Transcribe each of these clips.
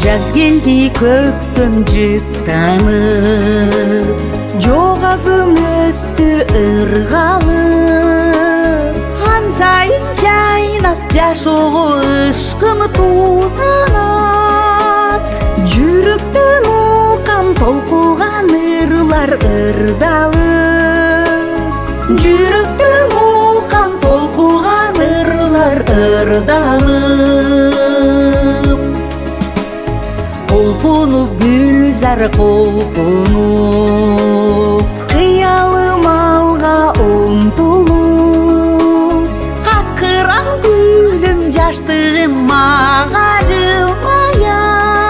Жаз келди көктөм жыттанып, жоғазым өстү ыргалып. Ан сайын жайнап жашоого ышкым тууланат. Жүрөктө мукам толкуган ырлар ырдалып. Жүрөктө мукам толкуган ырлар ырдалып. Колпунуп гүлзар колпунуп, кыялым алга умтулуп. Какырам гүлүм жаштыгым мага жылмаят.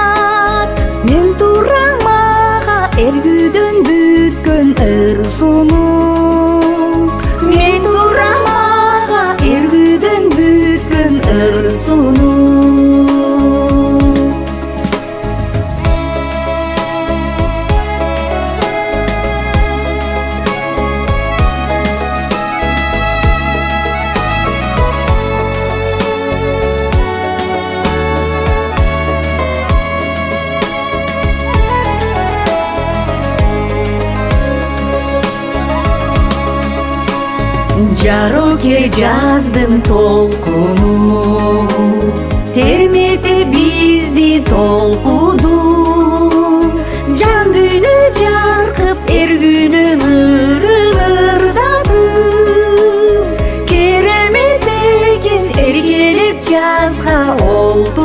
Мен турам мага эргүүдөн бүткөн ыр сунуп. Мен турам мага эргүүдөн бүткөн ыр сунуп. Жароке жаздын толкуну, термете бизди толкуду. Жан дүйнө жаркып, эр күнүн ырын ырдады. Керемет экен эркелик жазга олду.